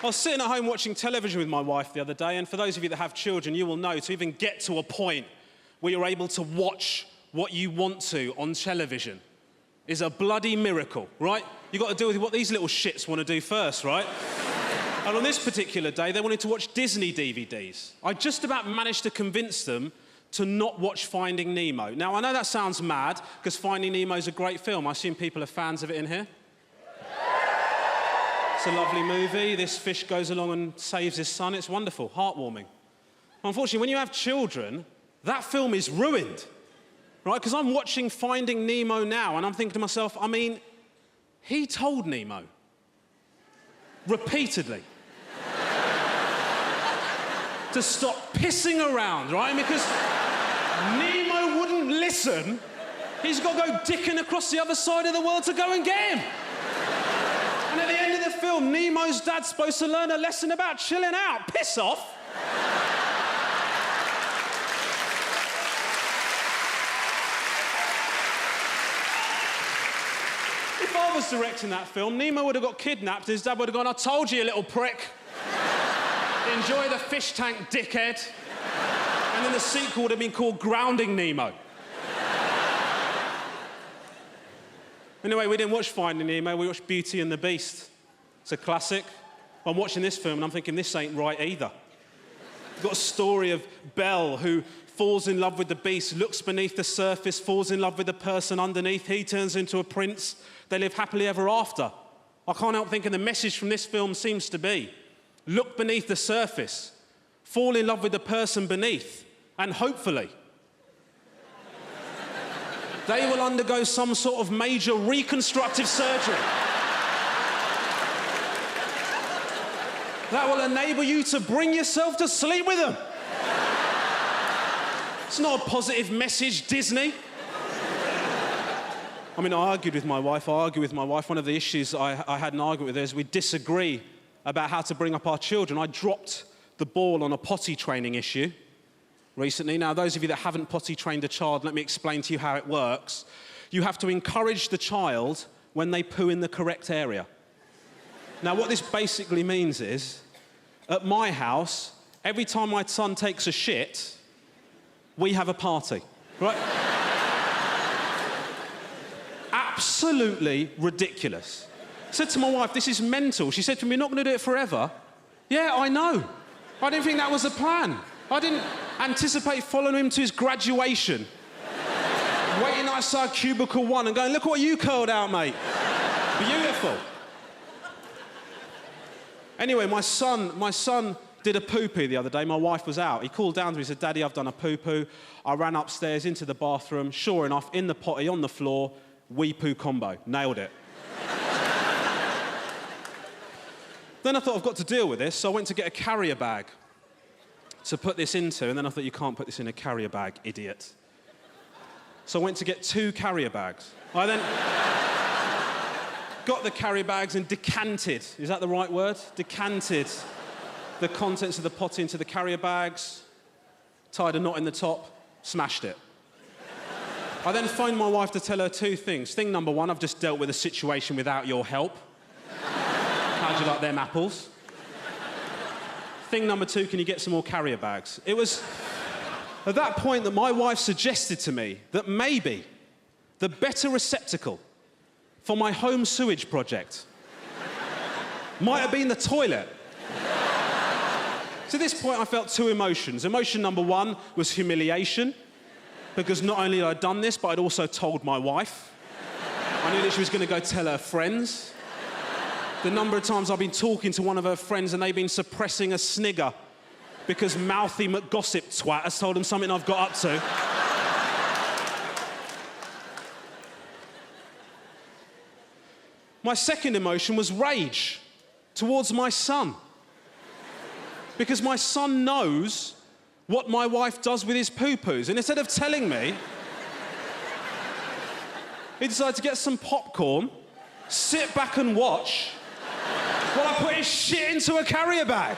I was sitting at home watching television with my wife the other day, and for those of you that have children, you will know to even get to a point where you're able to watch what you want to on television is a bloody miracle, right? You've got to deal with what these little shits want to do first, right? And on this particular day, they wanted to watch Disney DVDs. I just about managed to convince them to not watch Finding Nemo. Now, I know that sounds mad, because Finding Nemo is a great film. I assume people are fans of it in here. It's a lovely movie. This fish goes along and saves his son. It's wonderful, heartwarming. Unfortunately, when you have children, that film is ruined, right? Because I'm watching Finding Nemo now, and I'm thinking to myself, I mean, he told Nemo repeatedly to stop pissing around, right? Because Nemo wouldn't listen. He's got to go dicking across the other side of the world to go and get him. And at the end of the film, Nemo's dad's supposed to learn a lesson about chilling out. Piss off. If I was directing that film, Nemo would have got kidnapped, his dad would have gone, I told you, you little prick. Enjoy the fish tank, dickhead. And then the sequel would have been called Grounding Nemo. Anyway, we didn't watch Finding Nemo, we watched Beauty and the Beast. It's a classic. I'm watching this film and I'm thinking, this ain't right either. You've got a story of Belle who falls in love with the beast, looks beneath the surface, falls in love with the person underneath, he turns into a prince, they live happily ever after. I can't help thinking the message from this film seems to be, look beneath the surface, fall in love with the person beneath, and hopefully, they will undergo some sort of major reconstructive surgery that will enable you to bring yourself to sleep with them. It's not a positive message, Disney. I mean, I argue with my wife. One of the issues I had an argument with her is we disagree about how to bring up our children. I dropped the ball on a potty training issue recently. Now, those of you that haven't potty trained a child, let me explain to you how it works. You have to encourage the child when they poo in the correct area. Now, what this basically means is, at my house, every time my son takes a shit, we have a party, right? Absolutely ridiculous. I said to my wife, this is mental. She said to me, you're not going to do it forever. Yeah, I know. I didn't think that was the plan. I didn't anticipate following him to his graduation, waiting outside cubicle 1 and going, look what you curled out, mate. Beautiful. Anyway, my son did a poo-poo the other day. My wife was out. He called down to me and said, Daddy, I've done a poo-poo. I ran upstairs into the bathroom. Sure enough, in the potty, on the floor, wee-poo combo. Nailed it. Then I thought, I've got to deal with this, so I went to get a carrier bag to put this into, and then I thought, you can't put this in a carrier bag, idiot. So I went to get 2 carrier bags. I then got the carrier bags and decanted, is that the right word? Decanted the contents of the potty into the carrier bags, tied a knot in the top, smashed it. I then phoned my wife to tell her 2 things. Thing number 1, I've just dealt with a situation without your help. How'd you like them apples? Thing number 2, can you get some more carrier bags? It was at that point that my wife suggested to me that maybe the better receptacle for my home sewage project might have been the toilet. To this point, I felt 2 emotions. Emotion number 1 was humiliation, because not only had I done this, but I'd also told my wife. I knew that she was going to go tell her friends. The number of times I've been talking to one of her friends and they've been suppressing a snigger because mouthy McGossip twat has told them something I've got up to. My second emotion was rage towards my son. Because my son knows what my wife does with his poo-poos. And instead of telling me, he decided to get some popcorn, sit back and watch, while I put his shit into a carrier bag.